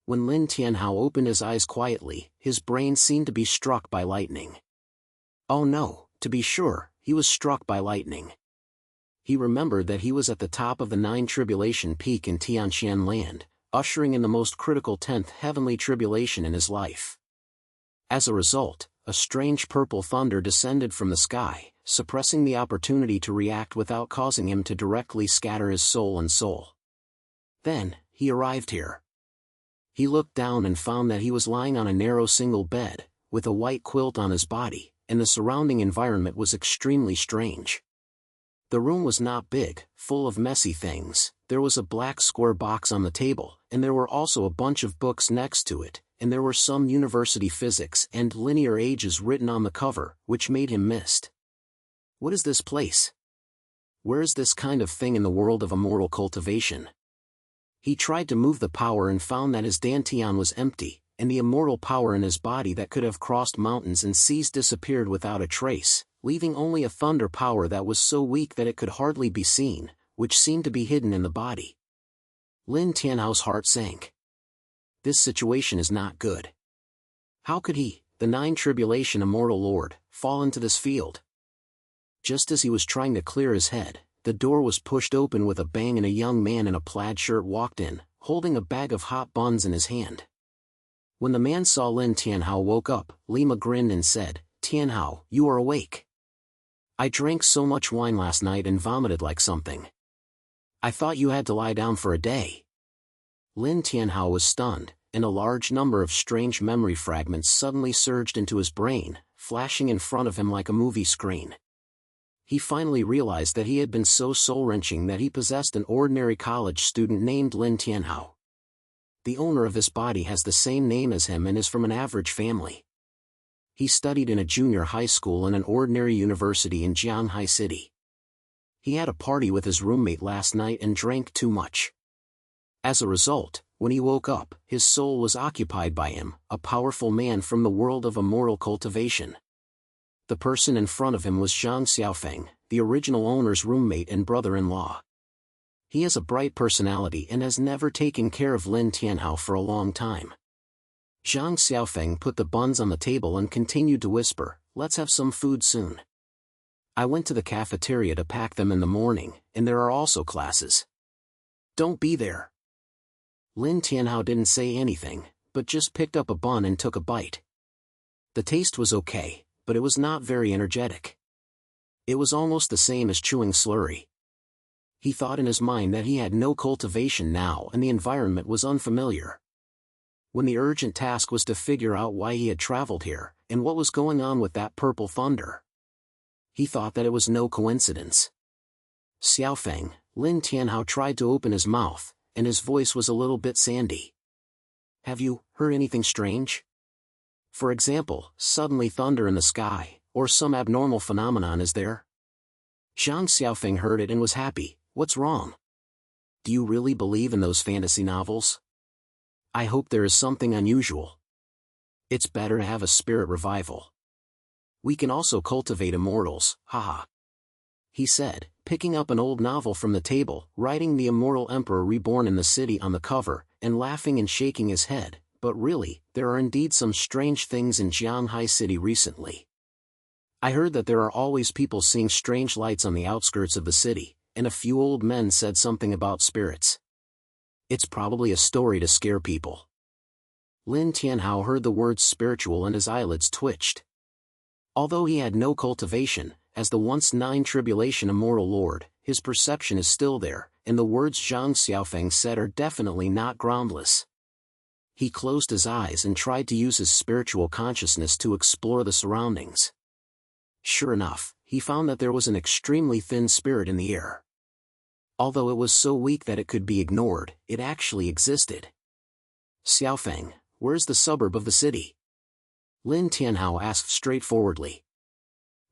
When Lin Tianhao opened his eyes quietly, his brain seemed to be struck by lightning. Oh no, to be sure, he was struck by lightning. He remembered that he was at the top of the 9 Tribulation peak in Tianxuan land, ushering in the most critical 10th heavenly tribulation in his life. As a result, a strange purple thunder descended from the sky, suppressing the opportunity to react without causing him to directly scatter his soul and soul. Then, he arrived here. He looked down and found that he was lying on a narrow single bed, with a white quilt on his body, and the surrounding environment was extremely strange. The room was not big, full of messy things. There was a black square box on the table, and there were also a bunch of books next to it, and there were some university physics and linear ages written on the cover, which made him mist. What is this place? Where is this kind of thing in the world of immortal cultivation? He tried to move the power and found that his dantian was empty, and the immortal power in his body that could have crossed mountains and seas disappeared without a trace, leaving only a thunder power that was so weak that it could hardly be seen, which seemed to be hidden in the body. Lin Tianhao's heart sank. This situation is not good. How could he, the 9 Tribulation Immortal Lord, fall into this field? Just as he was trying to clear his head, the door was pushed open with a bang and a young man in a plaid shirt walked in, holding a bag of hot buns in his hand. When the man saw Lin Tianhao woke up, Lima grinned and said, "Tianhao, you are awake. I drank so much wine last night and vomited like something. I thought you had to lie down for a day." Lin Tianhao was stunned, and a large number of strange memory fragments suddenly surged into his brain, flashing in front of him like a movie screen. He finally realized that he had been so soul-wrenching that he possessed an ordinary college student named Lin Tianhao. The owner of this body has the same name as him and is from an average family. He studied in a junior high school and an ordinary university in Jianghai City. He had a party with his roommate last night and drank too much. As a result, when he woke up, his soul was occupied by him, a powerful man from the world of immortal cultivation. The person in front of him was Zhang Xiaofeng, the original owner's roommate and brother-in-law. He has a bright personality and has never taken care of Lin Tianhao for a long time. Zhang Xiaofeng put the buns on the table and continued to whisper, "Let's have some food soon. I went to the cafeteria to pack them in the morning, and there are also classes. Don't be there." Lin Tianhao didn't say anything, but just picked up a bun and took a bite. The taste was okay, but it was not very energetic. It was almost the same as chewing slurry. He thought in his mind that he had no cultivation now and the environment was unfamiliar. When the urgent task was to figure out why he had traveled here, and what was going on with that purple thunder. He thought that it was no coincidence. "Xiaofeng," Lin Tianhao tried to open his mouth, and his voice was a little bit sandy. "Have you heard anything strange? For example, suddenly thunder in the sky, or some abnormal phenomenon is there?" Zhang Xiaofeng heard it and was happy. "What's wrong? Do you really believe in those fantasy novels? I hope there is something unusual. It's better to have a spirit revival. We can also cultivate immortals, haha," he said, picking up an old novel from the table, writing "The Immortal Emperor Reborn in the City" on the cover, and laughing and shaking his head. "But really, there are indeed some strange things in Jianghai City recently. I heard that there are always people seeing strange lights on the outskirts of the city, and a few old men said something about spirits. It's probably a story to scare people." Lin Tianhao heard the words spiritual and his eyelids twitched. Although he had no cultivation, as the once 9 Tribulation Immortal Lord, his perception is still there, and the words Zhang Xiaofeng said are definitely not groundless. He closed his eyes and tried to use his spiritual consciousness to explore the surroundings. Sure enough, he found that there was an extremely thin spirit in the air. Although it was so weak that it could be ignored, it actually existed. "Xiaofeng, where's the suburb of the city?" Lin Tianhao asked straightforwardly.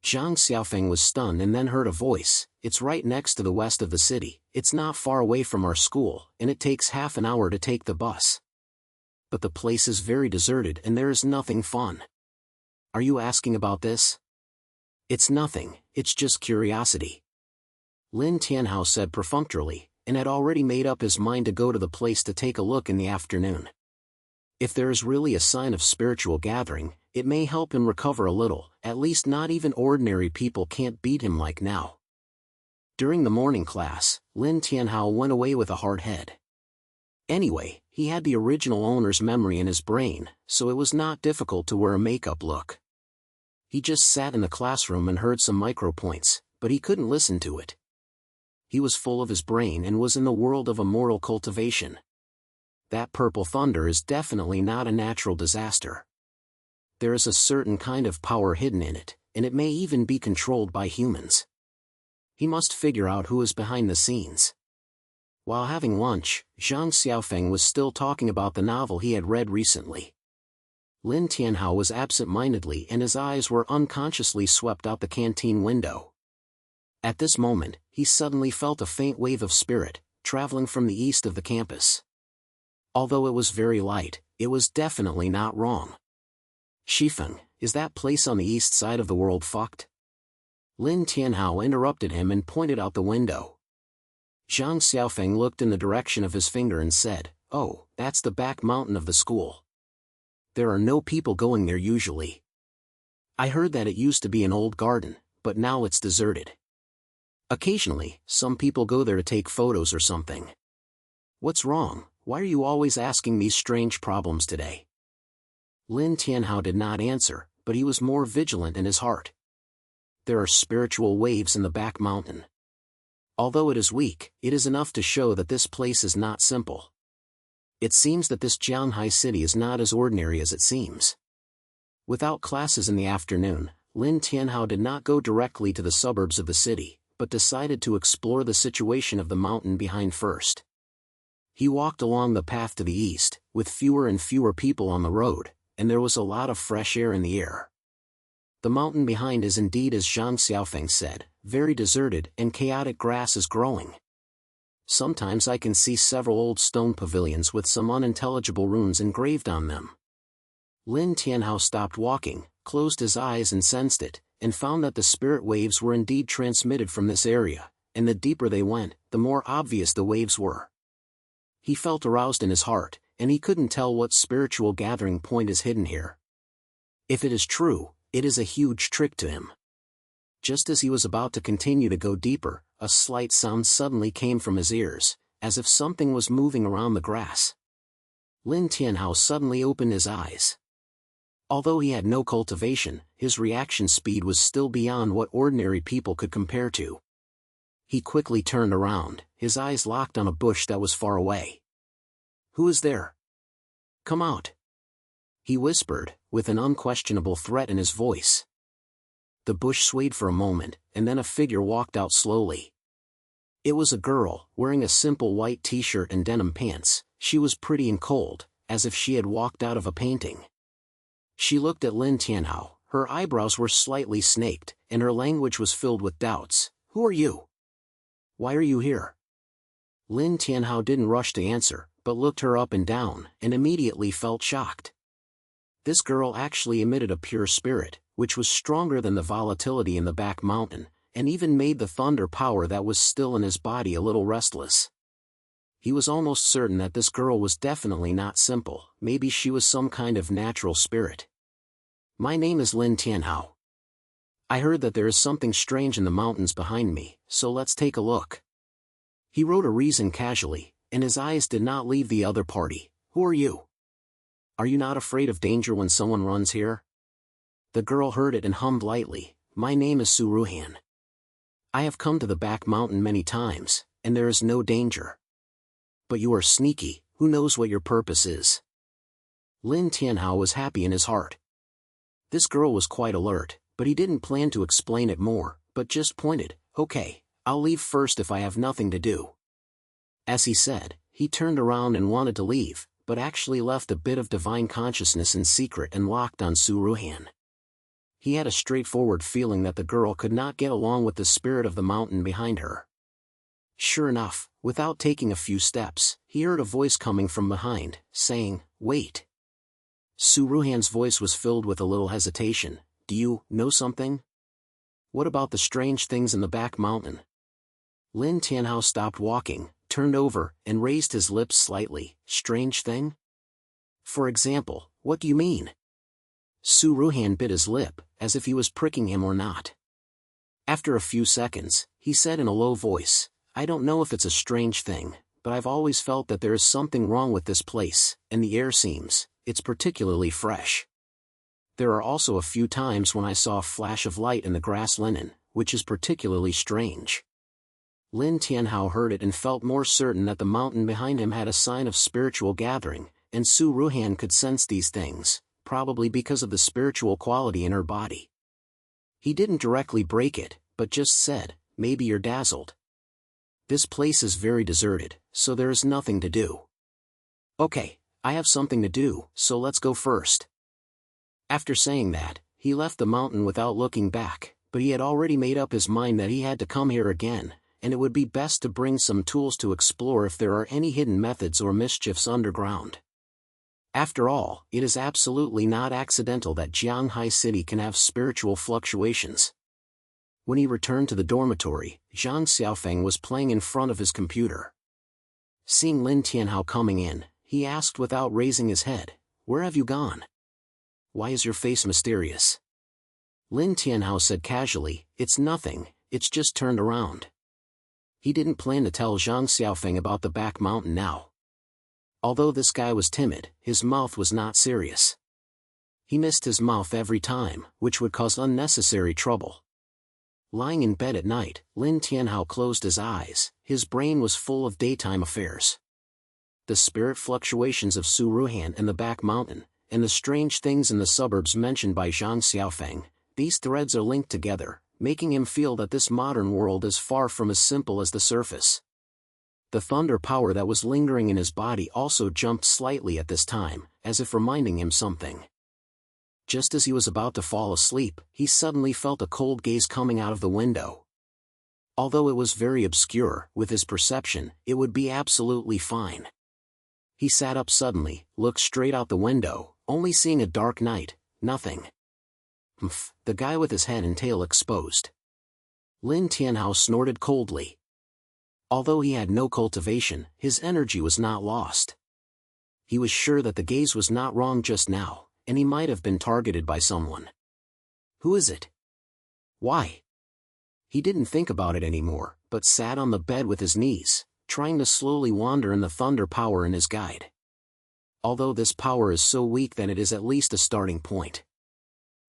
Zhang Xiaofeng was stunned and then heard a voice, "It's right next to the west of the city, it's not far away from our school, and it takes half an hour to take the bus. But the place is very deserted and there is nothing fun. Are you asking about this?" "It's nothing, it's just curiosity," Lin Tianhao said perfunctorily, and had already made up his mind to go to the place to take a look in the afternoon. If there is really a sign of spiritual gathering, it may help him recover a little. At least not even ordinary people can't beat him like now. During the morning class, Lin Tianhao went away with a hard head. Anyway, he had the original owner's memory in his brain, so it was not difficult to wear a makeup look. He just sat in the classroom and heard some micropoints, but he couldn't listen to it. He was full of his brain and was in the world of immortal cultivation. That purple thunder is definitely not a natural disaster. There is a certain kind of power hidden in it, and it may even be controlled by humans. He must figure out who is behind the scenes. While having lunch, Zhang Xiaofeng was still talking about the novel he had read recently. Lin Tianhao was absent-mindedly and his eyes were unconsciously swept out the canteen window. At this moment, he suddenly felt a faint wave of spirit, traveling from the east of the campus. Although it was very light, it was definitely not wrong. Shifeng, is that place on the east side of the world fucked? Lin Tianhao interrupted him and pointed out the window. Zhang Xiaofeng looked in the direction of his finger and said, "Oh, that's the back mountain of the school. There are no people going there usually. I heard that it used to be an old garden, but now it's deserted. Occasionally, some people go there to take photos or something. What's wrong? Why are you always asking these strange problems today?" Lin Tianhao did not answer, but he was more vigilant in his heart. There are spiritual waves in the back mountain. Although it is weak, it is enough to show that this place is not simple. It seems that this Jianghai City is not as ordinary as it seems. Without classes in the afternoon, Lin Tianhao did not go directly to the suburbs of the city, but decided to explore the situation of the mountain behind first. He walked along the path to the east, with fewer and fewer people on the road, and there was a lot of fresh air in the air. The mountain behind is indeed, as Zhang Xiaofeng said, very deserted and chaotic grass is growing. Sometimes I can see several old stone pavilions with some unintelligible runes engraved on them. Lin Tianhao stopped walking, closed his eyes and sensed it, and found that the spirit waves were indeed transmitted from this area, and the deeper they went, the more obvious the waves were. He felt aroused in his heart, and he couldn't tell what spiritual gathering point is hidden here. If it is true, it is a huge trick to him. Just as he was about to continue to go deeper, a slight sound suddenly came from his ears, as if something was moving around the grass. Lin Tianhao suddenly opened his eyes. Although he had no cultivation, his reaction speed was still beyond what ordinary people could compare to. He quickly turned around, his eyes locked on a bush that was far away. "Who is there? Come out," he whispered, with an unquestionable threat in his voice. The bush swayed for a moment, and then a figure walked out slowly. It was a girl, wearing a simple white t-shirt and denim pants. She was pretty and cold, as if she had walked out of a painting. She looked at Lin Tianhao, her eyebrows were slightly snaked, and her language was filled with doubts. "Who are you? Why are you here?" Lin Tianhao didn't rush to answer, but looked her up and down, and immediately felt shocked. This girl actually emitted a pure spirit, which was stronger than the volatility in the back mountain, and even made the thunder power that was still in his body a little restless. He was almost certain that this girl was definitely not simple, maybe she was some kind of natural spirit. "My name is Lin Tianhao. I heard that there is something strange in the mountains behind me, so let's take a look." He wrote a reason casually, and his eyes did not leave the other party. "Who are you? Are you not afraid of danger when someone runs here?" The girl heard it and hummed lightly, "My name is Su Ruhan. I have come to the back mountain many times, and there is no danger. But you are sneaky, who knows what your purpose is?" Lin Tianhao was happy in his heart. This girl was quite alert, but he didn't plan to explain it more, but just pointed, "Okay, I'll leave first if I have nothing to do." As he said, he turned around and wanted to leave, but actually left a bit of divine consciousness in secret and locked on Su Ruhan. He had a straightforward feeling that the girl could not get along with the spirit of the mountain behind her. Sure enough, without taking a few steps, he heard a voice coming from behind, saying, "Wait." Su Ruhan's voice was filled with a little hesitation. "Do you know something? What about the strange things in the back mountain?" Lin Tianhao stopped walking, turned over, and raised his lips slightly. "Strange thing? For example, what do you mean? Su Ruhan bit his lip, as if he was pricking him or not. After a few seconds, he said in a low voice, I don't know if it's a strange thing, but I've always felt that there is something wrong with this place, and the air it's particularly fresh. There are also a few times when I saw a flash of light in the grass linen, which is particularly strange. Lin Tianhao heard it and felt more certain that the mountain behind him had a sign of spiritual gathering, and Su Ruhan could sense these things, probably because of the spiritual quality in her body. He didn't directly break it, but just said, maybe you're dazzled. This place is very deserted, so there is nothing to do. Okay, I have something to do, so let's go first. After saying that, he left the mountain without looking back, but he had already made up his mind that he had to come here again, and it would be best to bring some tools to explore if there are any hidden methods or mischiefs underground. After all, it is absolutely not accidental that Jianghai City can have spiritual fluctuations. When he returned to the dormitory, Zhang Xiaofeng was playing in front of his computer. Seeing Lin Tianhao coming in, he asked without raising his head, Where have you gone? Why is your face mysterious? Lin Tianhao said casually, It's nothing, it's just turned around. He didn't plan to tell Zhang Xiaofeng about the back mountain now. Although this guy was timid, his mouth was not serious. He missed his mouth every time, which would cause unnecessary trouble. Lying in bed at night, Lin Tianhao closed his eyes, his brain was full of daytime affairs. The spirit fluctuations of Su Ruhan and the back mountain, and the strange things in the suburbs mentioned by Zhang Xiaofeng, these threads are linked together, making him feel that this modern world is far from as simple as the surface. The thunder power that was lingering in his body also jumped slightly at this time, as if reminding him something. Just as he was about to fall asleep, he suddenly felt a cold gaze coming out of the window. Although it was very obscure, with his perception, it would be absolutely fine. He sat up suddenly, looked straight out the window, only seeing a dark night, nothing. Humph, the guy with his head and tail exposed. Lin Tianhao snorted coldly. Although he had no cultivation, his energy was not lost. He was sure that the gaze was not wrong just now, and he might have been targeted by someone. Who is it? Why? He didn't think about it anymore, but sat on the bed with his knees, trying to slowly wander in the thunder power in his guide. Although this power is so weak that it is at least a starting point.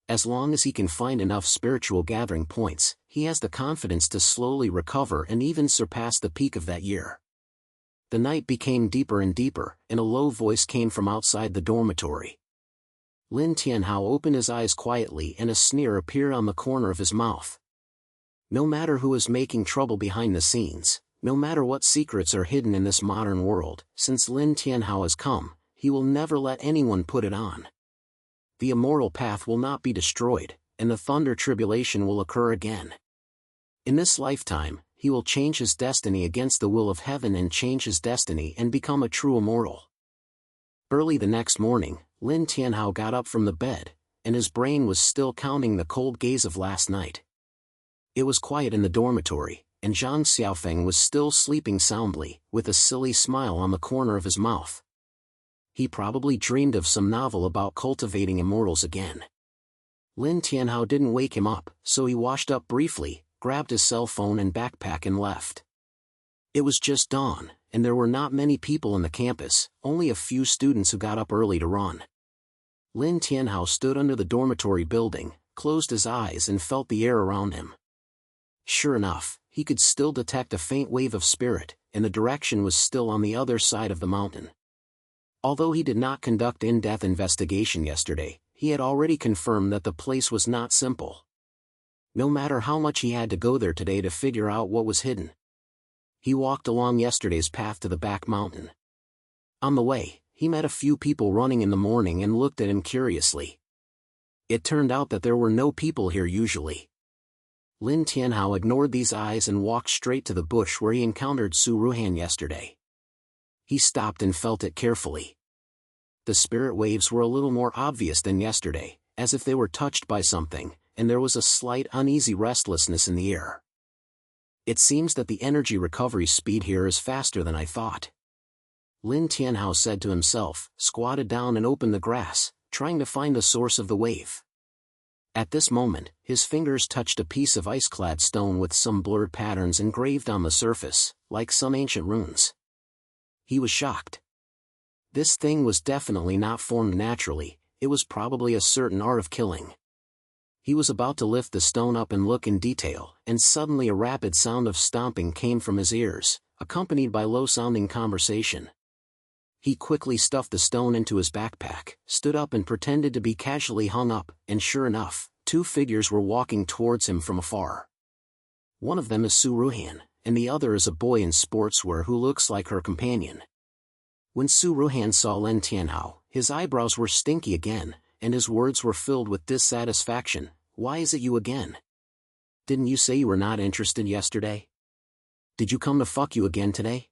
As long as he can find enough spiritual gathering points, he has the confidence to slowly recover and even surpass the peak of that year. The night became deeper and deeper, and a low voice came from outside the dormitory. Lin Tianhao opened his eyes quietly and a sneer appeared on the corner of his mouth. No matter who is making trouble behind the scenes, no matter what secrets are hidden in this modern world, since Lin Tianhao has come, he will never let anyone put it on. The immortal path will not be destroyed, and the thunder tribulation will occur again. In this lifetime, he will change his destiny against the will of heaven and change his destiny and become a true immortal. Early the next morning, Lin Tianhao got up from the bed, and his brain was still counting the cold gaze of last night. It was quiet in the dormitory, and Zhang Xiaofeng was still sleeping soundly, with a silly smile on the corner of his mouth. He probably dreamed of some novel about cultivating immortals again. Lin Tianhao didn't wake him up, so he washed up briefly, grabbed his cell phone and backpack and left. It was just dawn, and there were not many people in the campus, only a few students who got up early to run. Lin Tianhao stood under the dormitory building, closed his eyes and felt the air around him. Sure enough, he could still detect a faint wave of spirit, and the direction was still on the other side of the mountain. Although he did not conduct in-depth investigation yesterday, he had already confirmed that the place was not simple. No matter how much he had to go there today to figure out what was hidden. He walked along yesterday's path to the back mountain. On the way, he met a few people running in the morning and looked at him curiously. It turned out that there were no people here usually. Lin Tianhao ignored these eyes and walked straight to the bush where he encountered Su Ruhan yesterday. He stopped and felt it carefully. The spirit waves were a little more obvious than yesterday, as if they were touched by something, and there was a slight uneasy restlessness in the air. It seems that the energy recovery speed here is faster than I thought. Lin Tianhao said to himself, squatted down and opened the grass, trying to find the source of the wave. At this moment, his fingers touched a piece of ice-clad stone with some blurred patterns engraved on the surface, like some ancient runes. He was shocked. This thing was definitely not formed naturally, it was probably a certain art of killing. He was about to lift the stone up and look in detail, and suddenly a rapid sound of stomping came from his ears, accompanied by low-sounding conversation. He quickly stuffed the stone into his backpack, stood up and pretended to be casually hung up, and sure enough, two figures were walking towards him from afar. One of them is Su Ruhan, and the other is a boy in sportswear who looks like her companion. When Su Ruhan saw Lin Tianhao, his eyebrows were stinky again, and his words were filled with dissatisfaction. Why is it you again? Didn't you say you were not interested yesterday? Did you come to fuck you again today?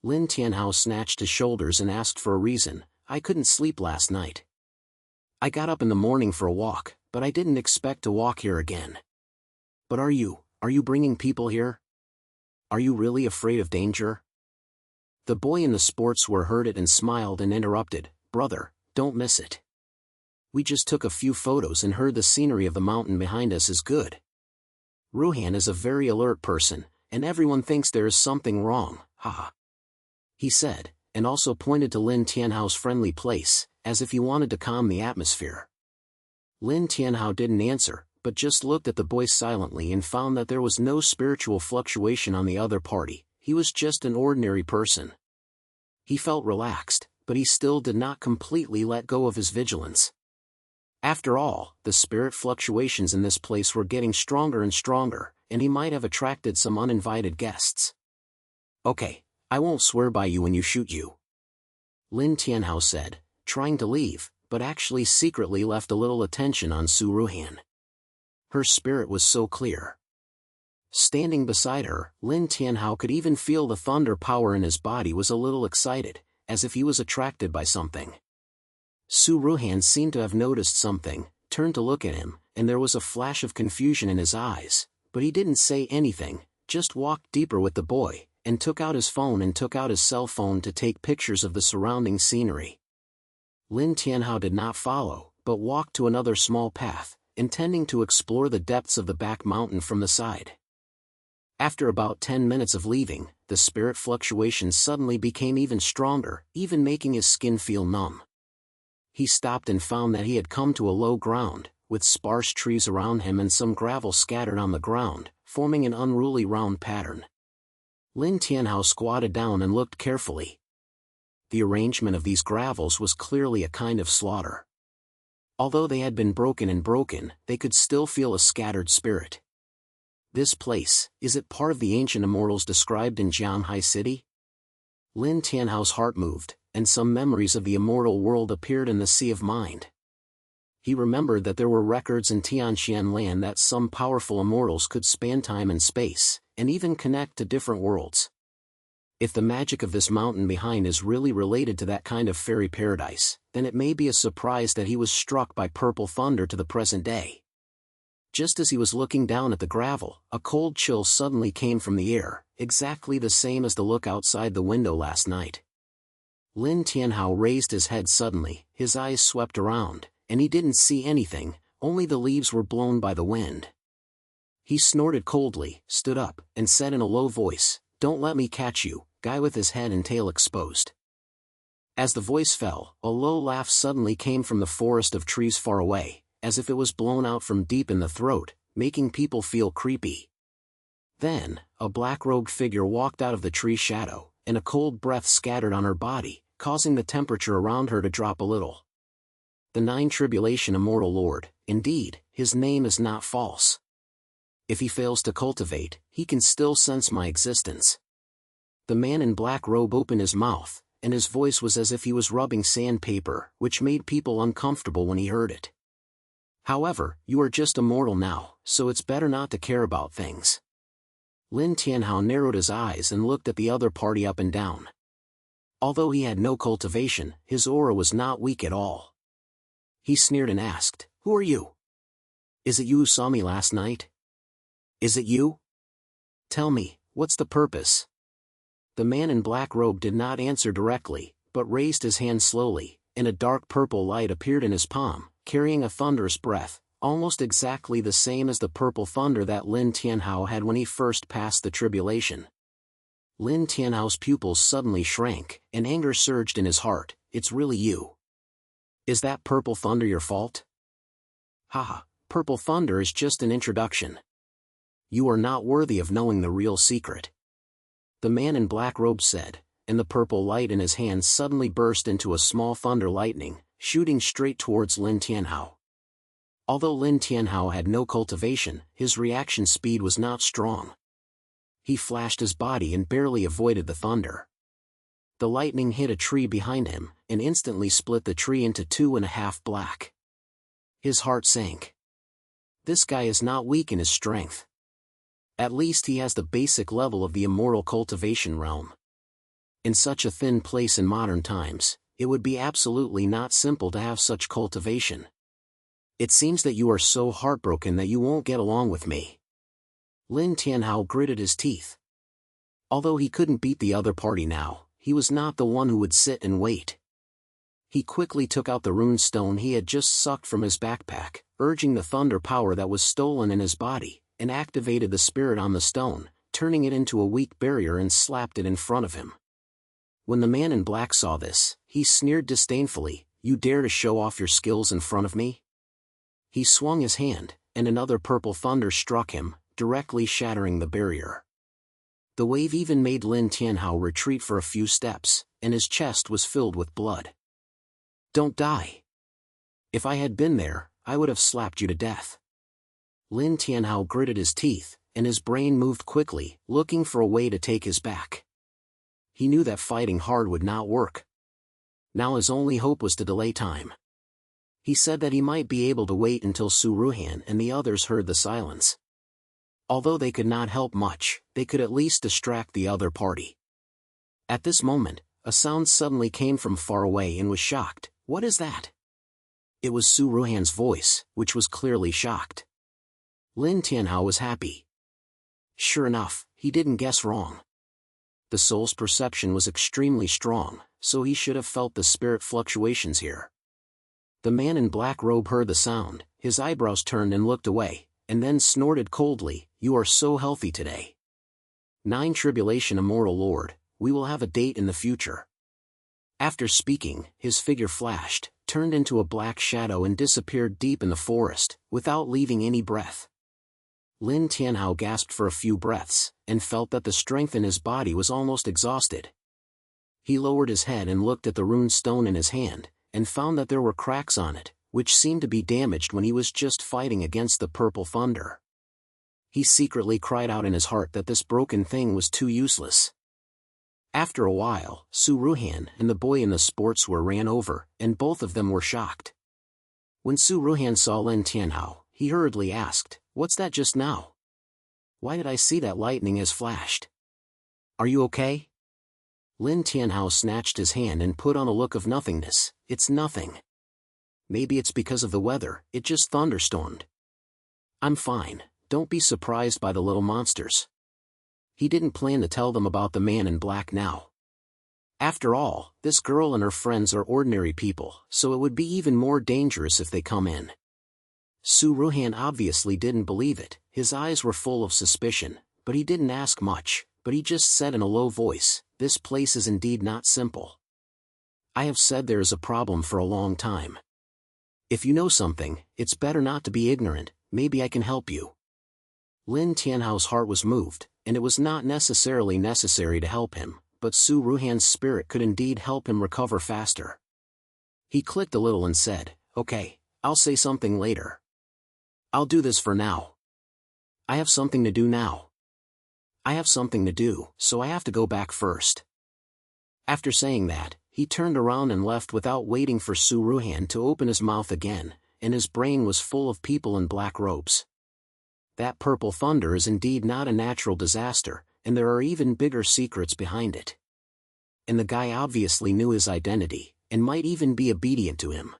Lin Tianhao snatched his shoulders and asked for a reason. I couldn't sleep last night. I got up in the morning for a walk, but I didn't expect to walk here again. But are you bringing people here? Are you really afraid of danger? The boy in the sportswear heard it and smiled and interrupted, brother, don't miss it. We just took a few photos and heard the scenery of the mountain behind us is good. Ruhan is a very alert person, and everyone thinks there is something wrong, haha. He said, and also pointed to Lin Tianhao's friendly place, as if he wanted to calm the atmosphere. Lin Tianhao didn't answer, but just looked at the boy silently and found that there was no spiritual fluctuation on the other party, he was just an ordinary person. He felt relaxed, but he still did not completely let go of his vigilance. After all, the spirit fluctuations in this place were getting stronger and stronger, and he might have attracted some uninvited guests. Okay, I won't swear by you when you shoot you. Lin Tianhao said, trying to leave, but actually secretly left a little attention on Su Ruhan. Her spirit was so clear. Standing beside her, Lin Tianhao could even feel the thunder power in his body was a little excited, as if he was attracted by something. Su Ruhan seemed to have noticed something, turned to look at him, and there was a flash of confusion in his eyes, but he didn't say anything, just walked deeper with the boy, and took out his cell phone to take pictures of the surrounding scenery. Lin Tianhao did not follow, but walked to another small path, intending to explore the depths of the back mountain from the side. After about 10 minutes of leaving, the spirit fluctuations suddenly became even stronger, even making his skin feel numb. He stopped and found that he had come to a low ground, with sparse trees around him and some gravel scattered on the ground, forming an unruly round pattern. Lin Tianhao squatted down and looked carefully. The arrangement of these gravels was clearly a kind of slaughter. Although they had been broken, they could still feel a scattered spirit. This place, is it part of the ancient immortals described in Jianghai City? Lin Tianhao's heart moved, and some memories of the immortal world appeared in the sea of mind. He remembered that there were records in Tianxuan land that some powerful immortals could span time and space, and even connect to different worlds. If the magic of this mountain behind is really related to that kind of fairy paradise, then it may be a surprise that he was struck by purple thunder to the present day. Just as he was looking down at the gravel, a cold chill suddenly came from the air, exactly the same as the look outside the window last night. Lin Tianhao raised his head suddenly, his eyes swept around, and he didn't see anything, only the leaves were blown by the wind. He snorted coldly, stood up, and said in a low voice, "Don't let me catch you, guy with his head and tail exposed." As the voice fell, a low laugh suddenly came from the forest of trees far away, as if it was blown out from deep in the throat, making people feel creepy. Then, a black-robed figure walked out of the tree shadow, and a cold breath scattered on her body, causing the temperature around her to drop a little. The Tribulation Immortal Lord, indeed, his name is not false. If he fails to cultivate, he can still sense my existence. The man in black robe opened his mouth, and his voice was as if he was rubbing sandpaper, which made people uncomfortable when he heard it. However, you are just a mortal now, so it's better not to care about things. Lin Tianhao narrowed his eyes and looked at the other party up and down. Although he had no cultivation, his aura was not weak at all. He sneered and asked, "Who are you? Is it you who saw me last night? Is it you? Tell me, what's the purpose?" The man in black robe did not answer directly, but raised his hand slowly, and a dark purple light appeared in his palm, carrying a thunderous breath, almost exactly the same as the purple thunder that Lin Tianhao had when he first passed the tribulation. Lin Tianhao's pupils suddenly shrank, and anger surged in his heart. It's really you. Is that purple thunder your fault? Haha, purple thunder is just an introduction. You are not worthy of knowing the real secret. The man in black robe said, and the purple light in his hands suddenly burst into a small thunder lightning, shooting straight towards Lin Tianhao. Although Lin Tianhao had no cultivation, his reaction speed was not strong. He flashed his body and barely avoided the thunder. The lightning hit a tree behind him, and instantly split the tree into 2.5 black. His heart sank. This guy is not weak in his strength. At least he has the basic level of the immortal cultivation realm. In such a thin place in modern times, it would be absolutely not simple to have such cultivation. It seems that you are so heartbroken that you won't get along with me. Lin Tianhao gritted his teeth. Although he couldn't beat the other party now, he was not the one who would sit and wait. He quickly took out the rune stone he had just sucked from his backpack, urging the thunder power that was stolen in his body, and activated the spirit on the stone, turning it into a weak barrier and slapped it in front of him. When the man in black saw this, he sneered disdainfully, "You dare to show off your skills in front of me?" He swung his hand, and another purple thunder struck him, directly shattering the barrier. The wave even made Lin Tianhao retreat for a few steps, and his chest was filled with blood. "Don't die. If I had been there, I would have slapped you to death." Lin Tianhao gritted his teeth, and his brain moved quickly, looking for a way to take his back. He knew that fighting hard would not work. Now his only hope was to delay time. He said that he might be able to wait until Su Ruhan and the others heard the silence. Although they could not help much, they could at least distract the other party. At this moment, a sound suddenly came from far away and was shocked. "What is that?" It was Su Ruhan's voice, which was clearly shocked. Lin Tianhao was happy. Sure enough, he didn't guess wrong. The soul's perception was extremely strong, so he should have felt the spirit fluctuations here. The man in black robe heard the sound, his eyebrows turned and looked away, and then snorted coldly, "You are so healthy today. 9 Tribulation Immortal Lord, we will have a date in the future." After speaking, his figure flashed, turned into a black shadow and disappeared deep in the forest, without leaving any breath. Lin Tianhao gasped for a few breaths, and felt that the strength in his body was almost exhausted. He lowered his head and looked at the rune stone in his hand, and found that there were cracks on it, which seemed to be damaged when he was just fighting against the purple thunder. He secretly cried out in his heart that this broken thing was too useless. After a while, Su Ruhan and the boy in the sportswear ran over, and both of them were shocked. When Su Ruhan saw Lin Tianhao, he hurriedly asked, "What's that just now? Why did I see that lightning has flashed? Are you okay?" Lin Tianhao snatched his hand and put on a look of nothingness. "It's nothing. Maybe it's because of the weather, it just thunderstormed. I'm fine, don't be surprised by the little monsters." He didn't plan to tell them about the man in black now. After all, this girl and her friends are ordinary people, so it would be even more dangerous if they come in. Su Ruhan obviously didn't believe it, his eyes were full of suspicion, but he didn't ask much, but he just said in a low voice, "This place is indeed not simple. I have said there is a problem for a long time. If you know something, it's better not to be ignorant, maybe I can help you." Lin Tianhao's heart was moved, and it was not necessarily necessary to help him, but Su Ruhan's spirit could indeed help him recover faster. He clicked a little and said, "Okay, I'll say something later. I'll do this for now. I have something to do now. I have something to do, so I have to go back first." After saying that, he turned around and left without waiting for Su Ruhan to open his mouth again, and his brain was full of people in black robes. That purple thunder is indeed not a natural disaster, and there are even bigger secrets behind it. And the guy obviously knew his identity, and might even be obedient to him.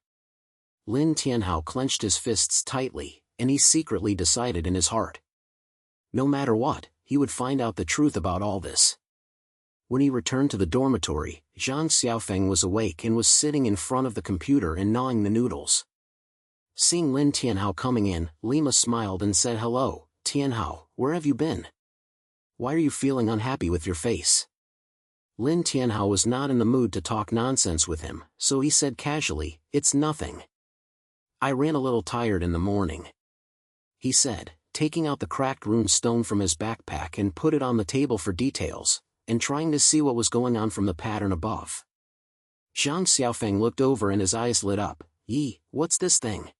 Lin Tianhao clenched his fists tightly, and he secretly decided in his heart. No matter what, he would find out the truth about all this. When he returned to the dormitory, Zhang Xiaofeng was awake and was sitting in front of the computer and gnawing the noodles. Seeing Lin Tianhao coming in, Lima smiled and said, "Hello, Tianhao, where have you been? Why are you feeling unhappy with your face?" Lin Tianhao was not in the mood to talk nonsense with him, so he said casually, "It's nothing. I ran a little tired in the morning," he said, taking out the cracked rune stone from his backpack and put it on the table for details, and trying to see what was going on from the pattern above. Zhang Xiaofeng looked over and his eyes lit up. What's this thing?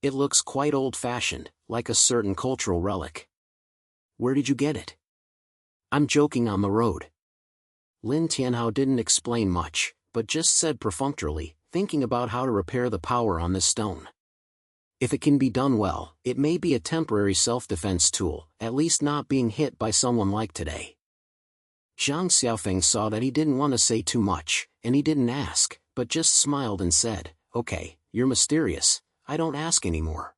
It looks quite old-fashioned, like a certain cultural relic. Where did you get it?" "I'm joking on the road." Lin Tianhao didn't explain much, but just said perfunctorily, thinking about how to repair the power on this stone. If it can be done well, it may be a temporary self-defense tool, at least not being hit by someone like today. Zhang Xiaofeng saw that he didn't want to say too much, and he didn't ask, but just smiled and said, "Okay, you're mysterious, I don't ask anymore.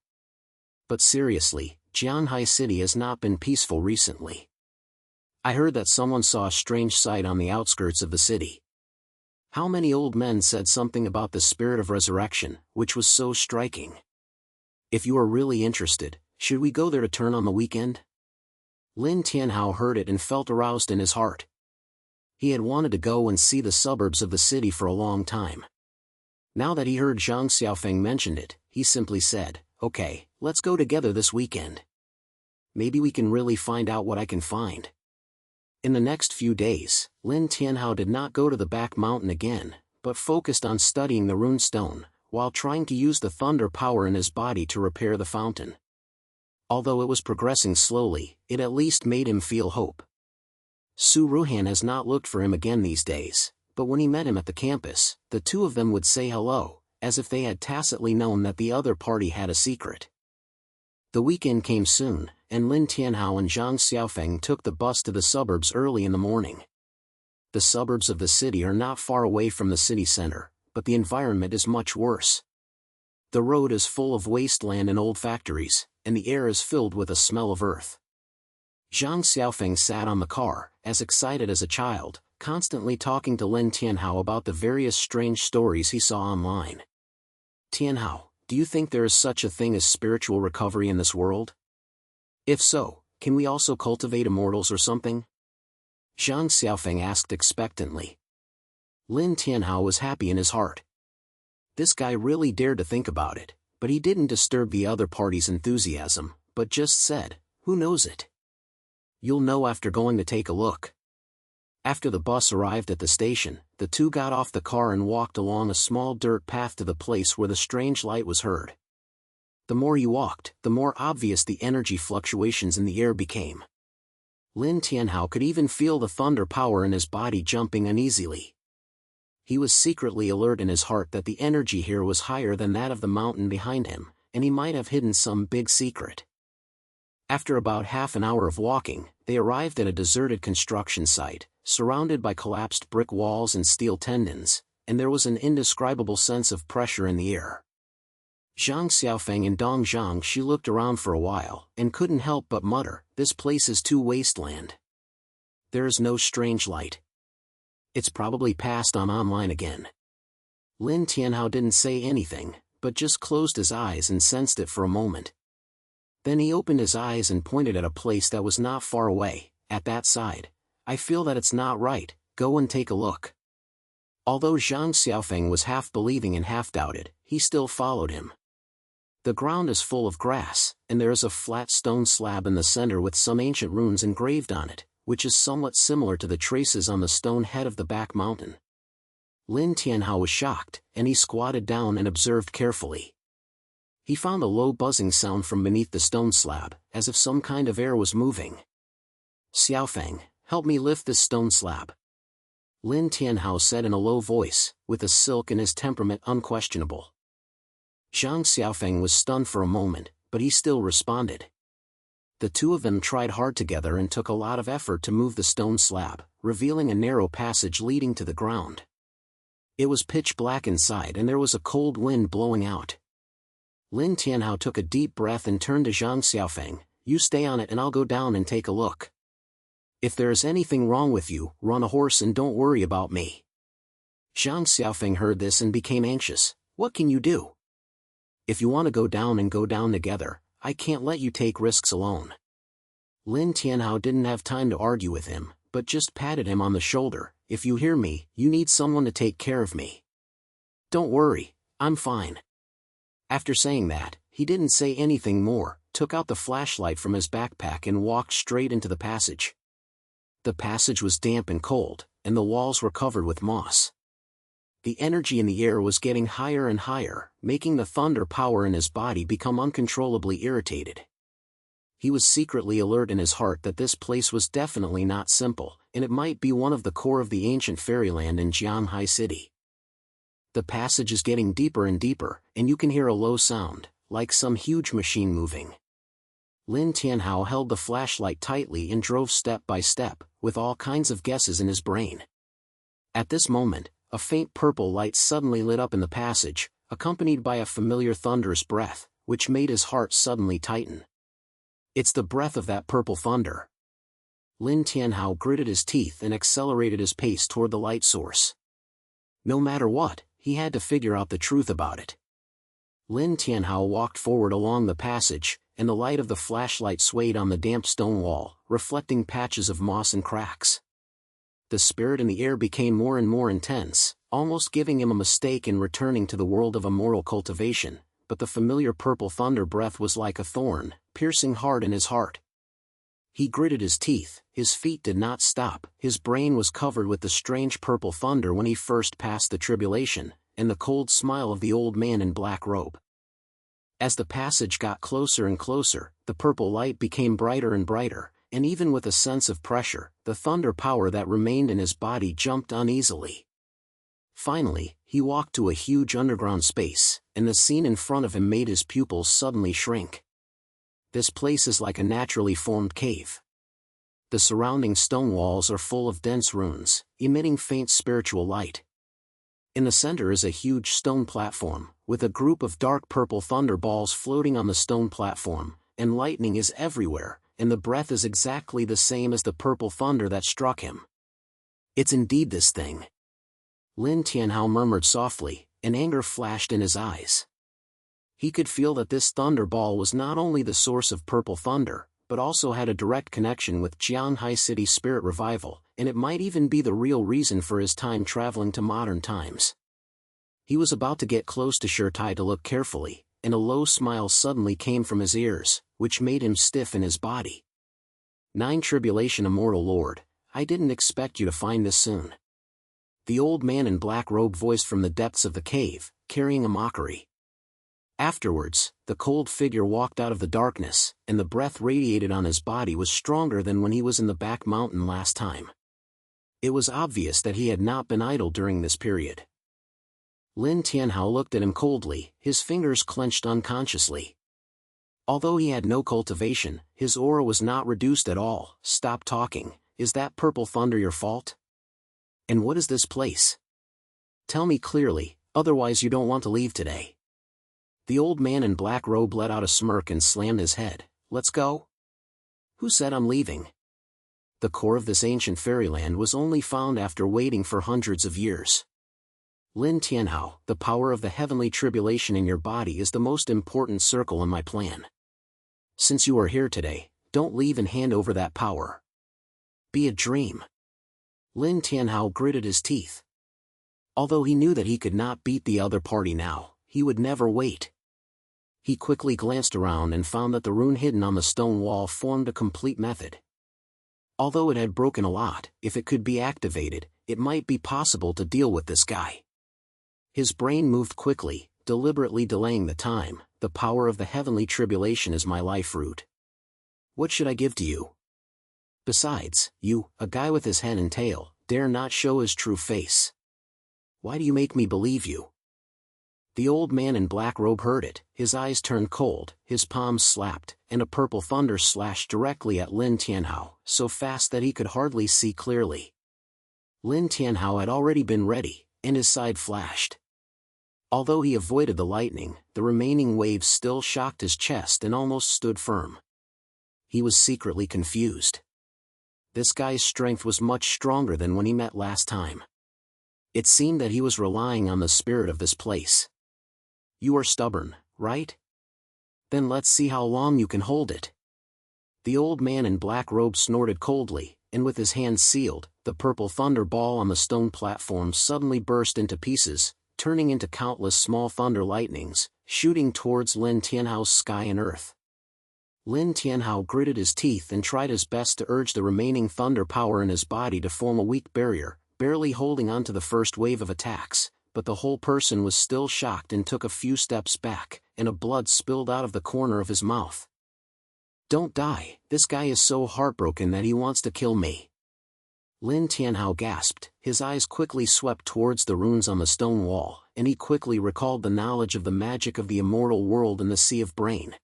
But seriously, Jianghai City has not been peaceful recently. I heard that someone saw a strange sight on the outskirts of the city. How many old men said something about the spirit of resurrection, which was so striking. If you are really interested, should we go there to turn on the weekend?" Lin Tianhao heard it and felt aroused in his heart. He had wanted to go and see the suburbs of the city for a long time. Now that he heard Zhang Xiaofeng mentioned it, he simply said, "Okay, let's go together this weekend. Maybe we can really find out what I can find." In the next few days, Lin Tianhao did not go to the back mountain again, but focused on studying the rune stone, while trying to use the thunder power in his body to repair the fountain. Although it was progressing slowly, it at least made him feel hope. Su Ruhan has not looked for him again these days, but when he met him at the campus, the two of them would say hello, as if they had tacitly known that the other party had a secret. The weekend came soon, and Lin Tianhao and Zhang Xiaofeng took the bus to the suburbs early in the morning. The suburbs of the city are not far away from the city center, but the environment is much worse. The road is full of wasteland and old factories, and the air is filled with a smell of earth. Zhang Xiaofeng sat on the car, as excited as a child, constantly talking to Lin Tianhao about the various strange stories he saw online. "Tianhao, do you think there is such a thing as spiritual recovery in this world? If so, can we also cultivate immortals or something?" Zhang Xiaofeng asked expectantly. Lin Tianhao was happy in his heart. This guy really dared to think about it, but he didn't disturb the other party's enthusiasm, but just said, "Who knows it? You'll know after going to take a look." After the bus arrived at the station, the two got off the car and walked along a small dirt path to the place where the strange light was heard. The more he walked, the more obvious the energy fluctuations in the air became. Lin Tianhao could even feel the thunder power in his body jumping uneasily. He was secretly alert in his heart that the energy here was higher than that of the mountain behind him, and he might have hidden some big secret. After about half an hour of walking, they arrived at a deserted construction site, surrounded by collapsed brick walls and steel tendons, and there was an indescribable sense of pressure in the air. Zhang Xiaofeng and Dong Zhang looked around for a while, and couldn't help but mutter, "This place is too wasteland. There is no strange light. It's probably passed on online again." Lin Tianhao didn't say anything, but just closed his eyes and sensed it for a moment. Then he opened his eyes and pointed at a place that was not far away, at that side. "I feel that it's not right, go and take a look." Although Zhang Xiaofeng was half believing and half doubted, he still followed him. The ground is full of grass, and there is a flat stone slab in the center with some ancient runes engraved on it, which is somewhat similar to the traces on the stone head of the back mountain. Lin Tianhao was shocked, and he squatted down and observed carefully. He found a low buzzing sound from beneath the stone slab, as if some kind of air was moving. "Xiaofeng, help me lift this stone slab," Lin Tianhao said in a low voice, with a silk in his temperament unquestionable. Zhang Xiaofeng was stunned for a moment, but he still responded. The two of them tried hard together and took a lot of effort to move the stone slab, revealing a narrow passage leading to the ground. It was pitch black inside and there was a cold wind blowing out. Lin Tianhao took a deep breath and turned to Zhang Xiaofeng, "You stay on it and I'll go down and take a look." If there is anything wrong with you, run a horse and don't worry about me. Zhang Xiaofeng heard this and became anxious. What can you do? If you want to go down and go down together, I can't let you take risks alone. Lin Tianhao didn't have time to argue with him, but just patted him on the shoulder. If you hear me, you need someone to take care of me. Don't worry, I'm fine. After saying that, he didn't say anything more, took out the flashlight from his backpack and walked straight into the passage. The passage was damp and cold, and the walls were covered with moss. The energy in the air was getting higher and higher, making the thunder power in his body become uncontrollably irritated. He was secretly alert in his heart that this place was definitely not simple, and it might be one of the core of the ancient fairyland in Jianghai City. The passage is getting deeper and deeper, and you can hear a low sound, like some huge machine moving. Lin Tianhao held the flashlight tightly and drove step by step, with all kinds of guesses in his brain. At this moment, a faint purple light suddenly lit up in the passage, accompanied by a familiar thunderous breath, which made his heart suddenly tighten. It's the breath of that purple thunder. Lin Tianhao gritted his teeth and accelerated his pace toward the light source. No matter what, he had to figure out the truth about it. Lin Tianhao walked forward along the passage, and the light of the flashlight swayed on the damp stone wall, reflecting patches of moss and cracks. The spirit in the air became more and more intense, almost giving him a mistake in returning to the world of immortal cultivation, but the familiar purple thunder breath was like a thorn, piercing hard in his heart. He gritted his teeth, his feet did not stop, his brain was covered with the strange purple thunder when he first passed the tribulation, and the cold smile of the old man in black robe. As the passage got closer and closer, the purple light became brighter and brighter, and even with a sense of pressure, the thunder power that remained in his body jumped uneasily. Finally, he walked to a huge underground space, and the scene in front of him made his pupils suddenly shrink. This place is like a naturally formed cave. The surrounding stone walls are full of dense runes, emitting faint spiritual light. In the center is a huge stone platform, with a group of dark purple thunder balls floating on the stone platform, and lightning is everywhere, and the breath is exactly the same as the purple thunder that struck him. It's indeed this thing. Lin Tianhao murmured softly, and anger flashed in his eyes. He could feel that this thunderball was not only the source of purple thunder, but also had a direct connection with Jianghai City spirit revival, and it might even be the real reason for his time traveling to modern times. He was about to get close to Shirtai to look carefully, and a low smile suddenly came from his ears, which made him stiff in his body. 9 Tribulation Immortal Lord, I didn't expect you to find this soon. The old man in black robe voiced from the depths of the cave, carrying a mockery. Afterwards, the cold figure walked out of the darkness, and the breath radiated on his body was stronger than when he was in the back mountain last time. It was obvious that he had not been idle during this period. Lin Tianhao looked at him coldly, his fingers clenched unconsciously. Although he had no cultivation, his aura was not reduced at all. Stop talking, is that purple thunder your fault? And what is this place? Tell me clearly, otherwise you don't want to leave today. The old man in black robe let out a smirk and slammed his head. Let's go? Who said I'm leaving? The core of this ancient fairyland was only found after waiting for hundreds of years. Lin Tianhao, the power of the heavenly tribulation in your body is the most important circle in my plan. Since you are here today, don't leave and hand over that power. Be a dream. Lin Tianhao gritted his teeth. Although he knew that he could not beat the other party now, he would never wait. He quickly glanced around and found that the rune hidden on the stone wall formed a complete method. Although it had broken a lot, if it could be activated, it might be possible to deal with this guy. His brain moved quickly, deliberately delaying the time. The power of the heavenly tribulation is my life root. What should I give to you? Besides, you, a guy with his head and tail, dare not show his true face. Why do you make me believe you? The old man in black robe heard it, his eyes turned cold, his palms slapped, and a purple thunder slashed directly at Lin Tianhao, so fast that he could hardly see clearly. Lin Tianhao had already been ready, and his side flashed. Although he avoided the lightning, the remaining waves still shocked his chest and almost stood firm. He was secretly confused. this guy's strength was much stronger than when he met last time. It seemed that he was relying on the spirit of this place. You are stubborn, right? Then let's see how long you can hold it. The old man in black robe snorted coldly, and with his hands sealed, the purple thunder ball on the stone platform suddenly burst into pieces, turning into countless small thunder lightnings, shooting towards Lin Tianhao's sky and earth. Lin Tianhao gritted his teeth and tried his best to urge the remaining thunder power in his body to form a weak barrier, barely holding on to the first wave of attacks, but the whole person was still shocked and took a few steps back, and a blood spilled out of the corner of his mouth. Don't die, this guy is so heartbroken that he wants to kill me. Lin Tianhao gasped, his eyes quickly swept towards the runes on the stone wall, and he quickly recalled the knowledge of the magic of the immortal world and the Sea of Brain.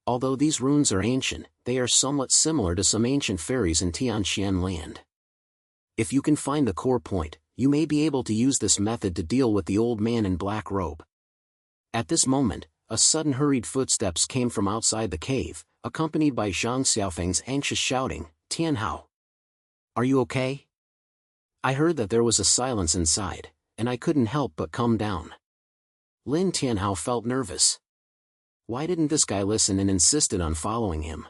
Although these runes are ancient, they are somewhat similar to some ancient fairies in Tianxuan land. If you can find the core point, you may be able to use this method to deal with the old man in black robe. At this moment, a sudden hurried footsteps came from outside the cave, accompanied by Zhang Xiaofeng's anxious shouting, "Tianhao! Are you okay?" I heard that there was a silence inside, and I couldn't help but come down. Lin Tianhao felt nervous. Why didn't this guy listen and insisted on following him?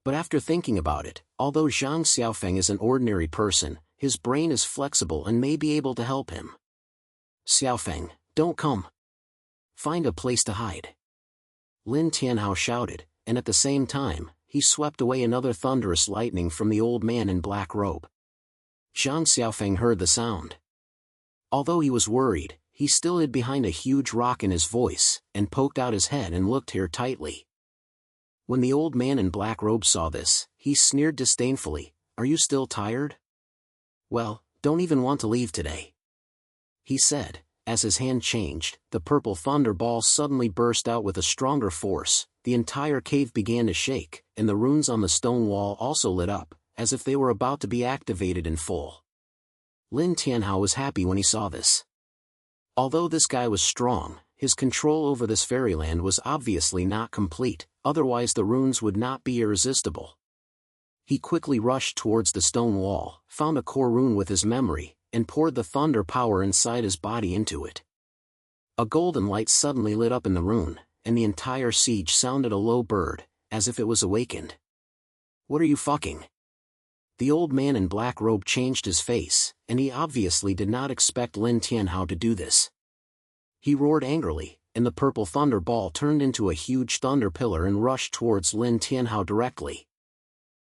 But after thinking about it, although Zhang Xiaofeng is an ordinary person, his brain is flexible and may be able to help him. "Xiaofeng, don't come. Find a place to hide." Lin Tianhao shouted, and at the same time, he swept away another thunderous lightning from the old man in black robe. Zhang Xiaofeng heard the sound. Although he was worried, he still hid behind a huge rock in his voice, and poked out his head and looked here tightly. When the old man in black robe saw this, he sneered disdainfully, "Are you still tired? Well, don't even want to leave today," he said. As his hand changed, the purple thunder ball suddenly burst out with a stronger force, the entire cave began to shake, and the runes on the stone wall also lit up, as if they were about to be activated in full. Lin Tianhao was happy when he saw this. Although this guy was strong, his control over this fairyland was obviously not complete, otherwise the runes would not be irresistible. He quickly rushed towards the stone wall, found a core rune with his memory, and poured the thunder power inside his body into it. A golden light suddenly lit up in the rune, and the entire siege sounded a low bird, as if it was awakened. "What are you fucking?" The old man in black robe changed his face, and he obviously did not expect Lin Tianhao to do this. He roared angrily, and the purple thunder ball turned into a huge thunder pillar and rushed towards Lin Tianhao directly.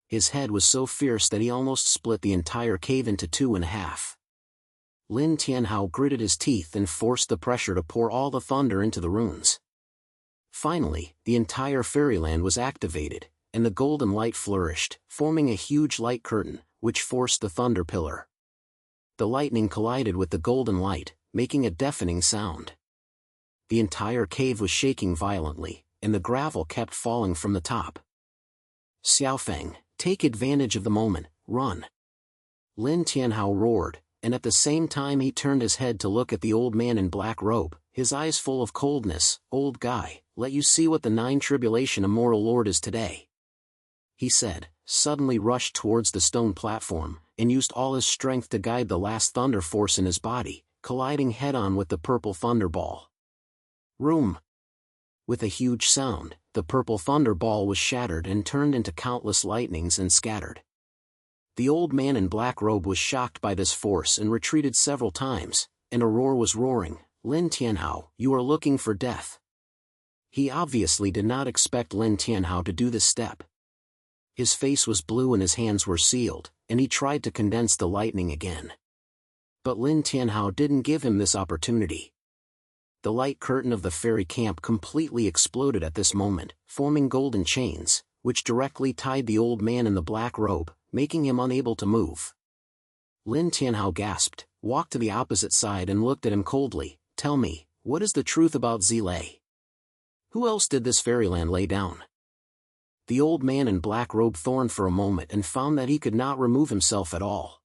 His head was so fierce that he almost split the entire cave into 2.5. Lin Tianhao gritted his teeth and forced the pressure to pour all the thunder into the runes. Finally, the entire fairyland was activated, and the golden light flourished, forming a huge light curtain, which forced the thunder pillar. The lightning collided with the golden light, making a deafening sound. The entire cave was shaking violently, and the gravel kept falling from the top. "Xiaofeng, take advantage of the moment, run!" Lin Tianhao roared, and at the same time he turned his head to look at the old man in black robe, his eyes full of coldness. "Old guy, let you see what the 9 Tribulation Immortal Lord is today," he said, suddenly rushed towards the stone platform, and used all his strength to guide the last thunder force in his body, colliding head-on with the purple thunderball. Room! With a huge sound, the purple thunderball was shattered and turned into countless lightnings and scattered. The old man in black robe was shocked by this force and retreated several times, and a roar was roaring, "Lin Tianhao, you are looking for death." He obviously did not expect Lin Tianhao to do this step. His face was blue and his hands were sealed, and he tried to condense the lightning again. But Lin Tianhao didn't give him this opportunity. The light curtain of the fairy camp completely exploded at this moment, forming golden chains, which directly tied the old man in the black robe, making him unable to move. Lin Tianhao gasped, walked to the opposite side and looked at him coldly. "Tell me, what is the truth about Zilei? Who else did this fairyland lay down?" The old man in black robe thorned for a moment and found that he could not remove himself at all.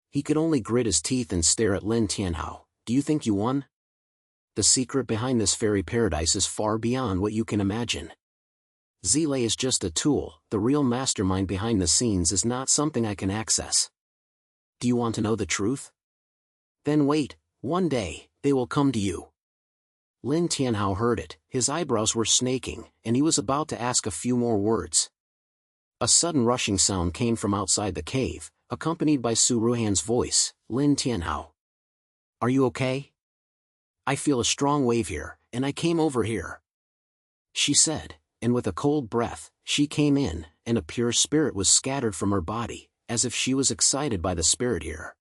He could only grit his teeth and stare at Lin Tianhao. "Do you think you won? The secret behind this fairy paradise is far beyond what you can imagine. Zile is just a tool, the real mastermind behind the scenes is not something I can access. Do you want to know the truth? Then wait, one day, they will come to you. Lin Tianhao heard it, his eyebrows were snaking, and he was about to ask a few more words. A sudden rushing sound came from outside the cave, accompanied by Su Ruhan's voice. Lin Tianhao. Are you okay? I feel a strong wave here, and I came over here. She said, and with a cold breath, she came in, and a pure spirit was scattered from her body, as if she was excited by the spirit here.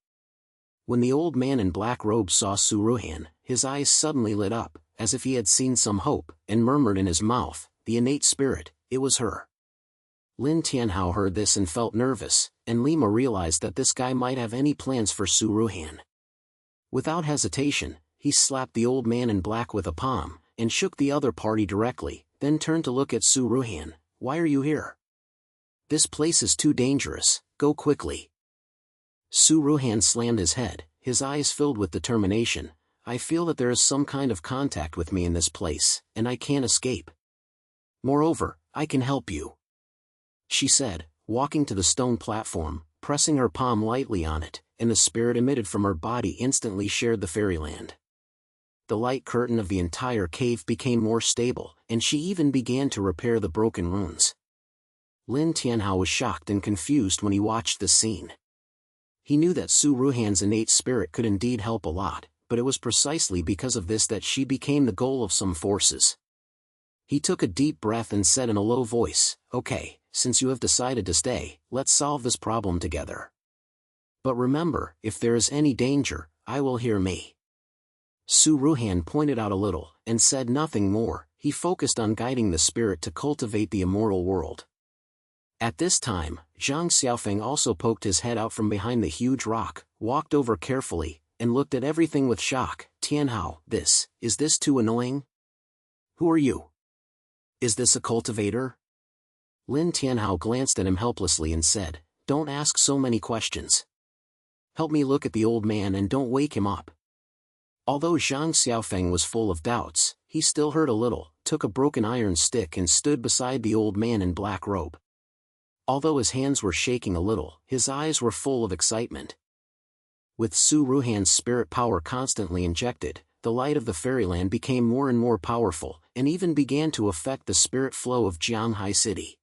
When the old man in black robes saw Su Ruhan, his eyes suddenly lit up, as if he had seen some hope, and murmured in his mouth, the innate spirit, it was her. Lin Tianhao heard this and felt nervous, and Lima realized that this guy might have any plans for Su Ruhan. Without hesitation, he slapped the old man in black with a palm, and shook the other party directly, then turned to look at Su Ruhan. Why are you here? This place is too dangerous, go quickly. Su Ruhan slammed his head, his eyes filled with determination. I feel that there is some kind of contact with me in this place, and I can't escape. Moreover, I can help you. She said, walking to the stone platform, pressing her palm lightly on it, and the spirit emitted from her body instantly shared the fairyland. The light curtain of the entire cave became more stable, and she even began to repair the broken runes. Lin Tianhao was shocked and confused when he watched this scene. He knew that Su Ruhan's innate spirit could indeed help a lot, but it was precisely because of this that she became the goal of some forces. He took a deep breath and said in a low voice, okay, since you have decided to stay, let's solve this problem together. But remember, if there is any danger, I will hear me. Su Ruhan pointed out a little, and said nothing more. He focused on guiding the spirit to cultivate the immortal world. At this time, Zhang Xiaofeng also poked his head out from behind the huge rock, walked over carefully, and looked at everything with shock. Tianhao, is this too annoying? Who are you? Is this a cultivator? Lin Tianhao glanced at him helplessly and said, don't ask so many questions. Help me look at the old man and don't wake him up. Although Zhang Xiaofeng was full of doubts, he still heard a little, took a broken iron stick and stood beside the old man in black robe. Although his hands were shaking a little, his eyes were full of excitement. With Su Ruhan's spirit power constantly injected, the light of the fairyland became more and more powerful, and even began to affect the spirit flow of Jianghai City.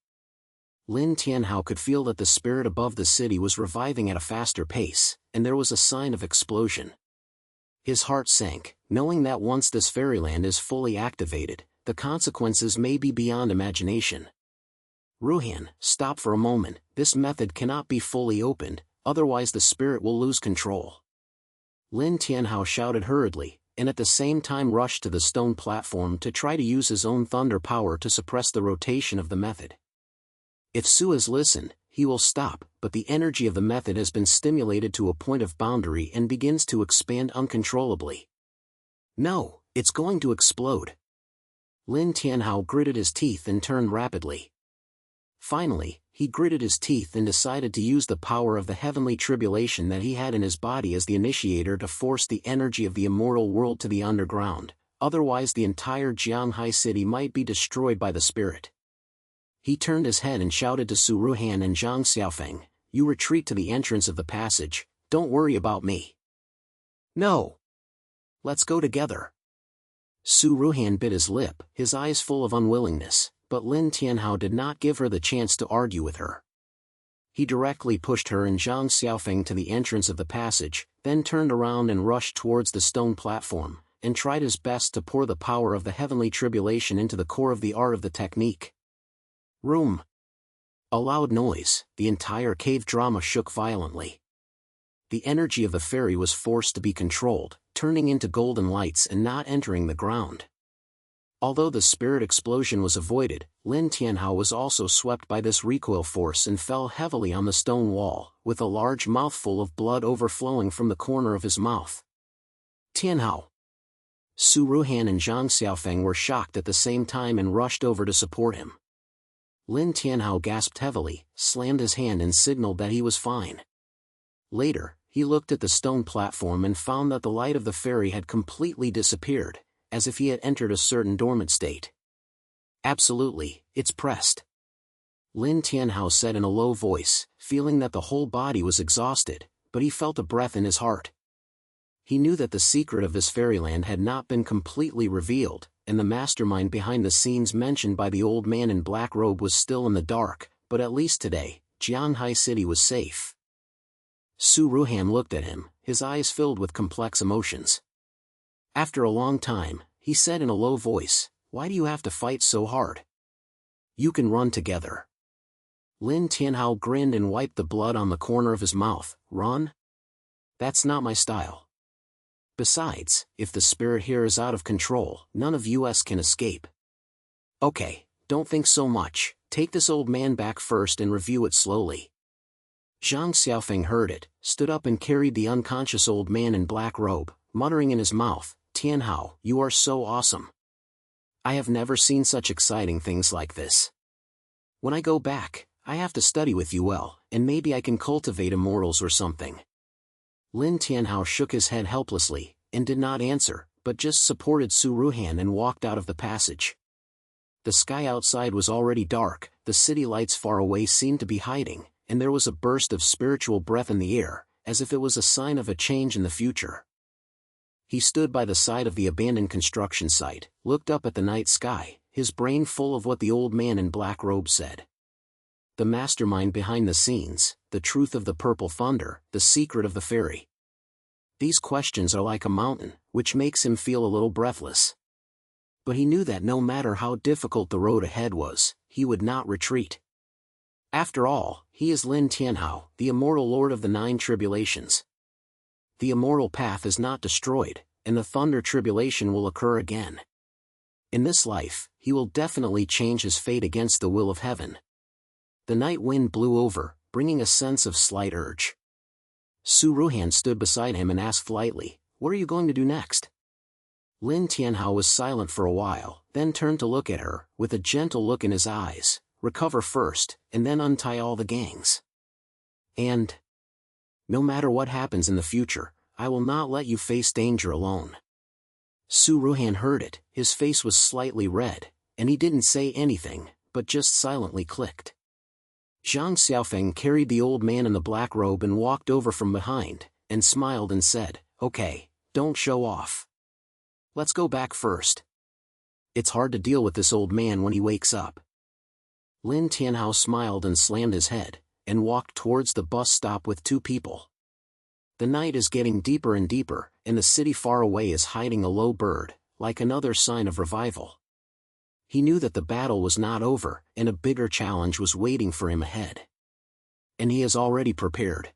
Lin Tianhao could feel that the spirit above the city was reviving at a faster pace, and there was a sign of explosion. His heart sank, knowing that once this fairyland is fully activated, the consequences may be beyond imagination. Ruhan, stop for a moment, this method cannot be fully opened, otherwise the spirit will lose control. Lin Tianhao shouted hurriedly, and at the same time rushed to the stone platform to try to use his own thunder power to suppress the rotation of the method. If Su has listened, he will stop, but the energy of the method has been stimulated to a point of boundary and begins to expand uncontrollably. No, it's going to explode. Lin Tianhao gritted his teeth and turned rapidly. Finally, he gritted his teeth and decided to use the power of the heavenly tribulation that he had in his body as the initiator to force the energy of the immortal world to the underground, otherwise the entire Jianghai City might be destroyed by the spirit. He turned his head and shouted to Su Ruhan and Zhang Xiaofeng, you retreat to the entrance of the passage, don't worry about me. No. Let's go together. Su Ruhan bit his lip, his eyes full of unwillingness, but Lin Tianhao did not give her the chance to argue with her. He directly pushed her and Zhang Xiaofeng to the entrance of the passage, then turned around and rushed towards the stone platform, and tried his best to pour the power of the heavenly tribulation into the core of the art of the technique. Room. A loud noise, the entire cave drama shook violently. The energy of the fairy was forced to be controlled, turning into golden lights and not entering the ground. Although the spirit explosion was avoided, Lin Tianhao was also swept by this recoil force and fell heavily on the stone wall, with a large mouthful of blood overflowing from the corner of his mouth. Tianhao. Su Ruhan and Zhang Xiaofeng were shocked at the same time and rushed over to support him. Lin Tianhao gasped heavily, slammed his hand and signaled that he was fine. Later, he looked at the stone platform and found that the light of the fairy had completely disappeared, as if he had entered a certain dormant state. Absolutely, it's pressed. Lin Tianhao said in a low voice, feeling that the whole body was exhausted, but he felt a breath in his heart. He knew that the secret of this fairyland had not been completely revealed, and the mastermind behind the scenes mentioned by the old man in black robe was still in the dark, but at least today, Jianghai City was safe. Su Ruhan looked at him, his eyes filled with complex emotions. After a long time, he said in a low voice, "Why do you have to fight so hard? You can run together." Lin Tianhao grinned and wiped the blood on the corner of his mouth. "Run? That's not my style. Besides, if the spirit here is out of control, none of us can escape." "Okay, don't think so much, take this old man back first and review it slowly." Zhang Xiaofeng heard it, stood up and carried the unconscious old man in black robe, muttering in his mouth, "Tianhao, you are so awesome. I have never seen such exciting things like this. When I go back, I have to study with you well, and maybe I can cultivate immortals or something." Lin Tianhao shook his head helplessly, and did not answer, but just supported Su Ruhan and walked out of the passage. The sky outside was already dark, the city lights far away seemed to be hiding, and there was a burst of spiritual breath in the air, as if it was a sign of a change in the future. He stood by the side of the abandoned construction site, looked up at the night sky, his brain full of what the old man in black robe said. The mastermind behind the scenes, the truth of the purple thunder, the secret of the fairy. These questions are like a mountain, which makes him feel a little breathless. But he knew that no matter how difficult the road ahead was, he would not retreat. After all, he is Lin Tianhao, the immortal lord of the 9 tribulations. The immortal path is not destroyed, and the thunder tribulation will occur again. In this life, he will definitely change his fate against the will of heaven. The night wind blew over, bringing a sense of slight urge. Su Ruhan stood beside him and asked lightly, "What are you going to do next?" Lin Tianhao was silent for a while, then turned to look at her, with a gentle look in his eyes. "Recover first, and then untie all the gangs. And no matter what happens in the future, I will not let you face danger alone." Su Ruhan heard it, his face was slightly red, and he didn't say anything, but just silently clicked. Zhang Xiaofeng carried the old man in the black robe and walked over from behind, and smiled and said, "Okay, don't show off. Let's go back first. It's hard to deal with this old man when he wakes up." Lin Tianhao smiled and slammed his head, and walked towards the bus stop with 2 people. The night is getting deeper and deeper, and the city far away is hiding a low bird, like another sign of revival. He knew that the battle was not over, and a bigger challenge was waiting for him ahead. And he is already prepared.